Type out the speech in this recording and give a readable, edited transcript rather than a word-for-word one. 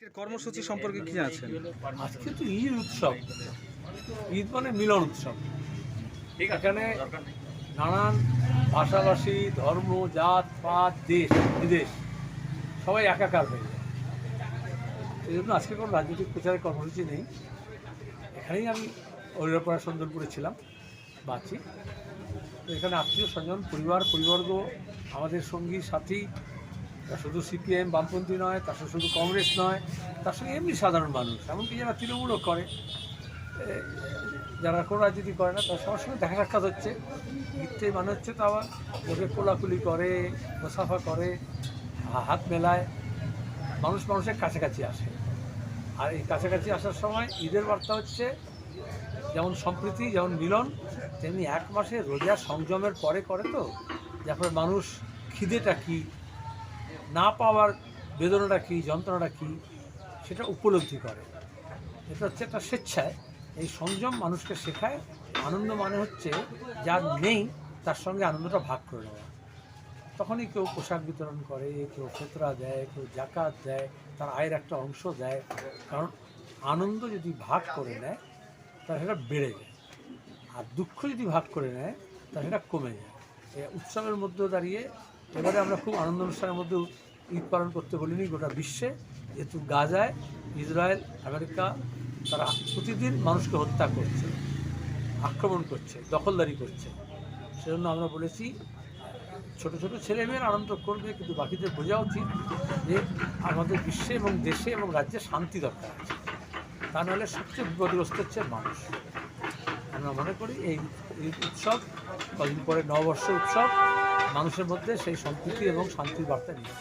কর্মসূচি সম্পর্কে কি আছেন? আজকে তো ঈদ উৎসব, ঈদ মানে মিলন উৎসব। এখানে নানান ভাষাভাষী, ধর্ম, জাত পাত, দেশ বিদেশ সবাই একাকার হয়ে যায়। সেই জন্য আজকে কোনো রাজনৈতিক প্রচারের কর্মসূচি নেই। এখানেই আমি ঐরপাড়া সুন্দরপুরে ছিলাম, বাঁচি। তো এখানে আত্মীয় স্বজন, পরিবর্গ, আমাদের সঙ্গী সাথী, তার শুধু সিপিএম বামপন্থী নয়, তার সঙ্গে শুধু কংগ্রেস নয়, তার সঙ্গে এমনি সাধারণ মানুষ, এমনকি যারা তৃণমূলও করে, যারা কোনো রাজনীতি করে না, তার সবার সঙ্গে দেখা সাক্ষাৎ হচ্ছে। ঈদতে মানে হচ্ছে তো আবার ওকে কোলাকুলি করে, মুসাফা করে, হাত মেলায়, মানুষ মানুষের কাছাকাছি আসে। আর এই কাছাকাছি আসার সময় ঈদের বার্তা হচ্ছে যেমন সম্প্রীতি, যেমন মিলন, তেমনি এক মাসে রোজা সংযমের পরে করে তো, যারপরে মানুষ খিদেটা কী, না পাওয়ার বেদনাটা কী, যন্ত্রণাটা কী, সেটা উপলব্ধি করে। এটা হচ্ছে একটা স্বেচ্ছায় এই সংযম মানুষকে শেখায়। আনন্দ মানে হচ্ছে যার নেই তার সঙ্গে আনন্দটা ভাগ করে নেওয়া। তখনই কেউ পোশাক বিতরণ করে, কেউ ফেতরা দেয়, কেউ জাকাত দেয়, তার আয়ের একটা অংশ দেয়। কারণ আনন্দ যদি ভাগ করে নেয় তাহলে সেটা বেড়ে যায়, আর দুঃখ যদি ভাগ করে নেয় তাহলে সেটা কমে যায়। এই উৎসবের মধ্যে দাঁড়িয়ে এবারে আমরা খুব আনন্দ অনুষ্ঠানের মধ্যে ঈদ পালন করতে বলিনি গোটা বিশ্বে, যেহেতু গাজায় ইসরায়েল আমেরিকা তারা প্রতিদিন মানুষকে হত্যা করছে, আক্রমণ করছে, দখলদারি করছে। সেজন্য আমরা বলেছি ছোটো ছোটো ছেলেমেয়েরা আনন্দ করবে, কিন্তু বাকিদের বোঝা উচিত যে আমাদের বিশ্বে এবং দেশে এবং রাজ্যে শান্তি দরকার আছে। তা নাহলে সবচেয়ে বিপদগ্রস্ত হচ্ছে মানুষ। আমরা মনে করি এই উৎসব, কদিন পরে নববর্ষ উৎসব, মানুষের মধ্যে সেই সম্প্রীতি এবং শান্তির বার্তা নিয়ে।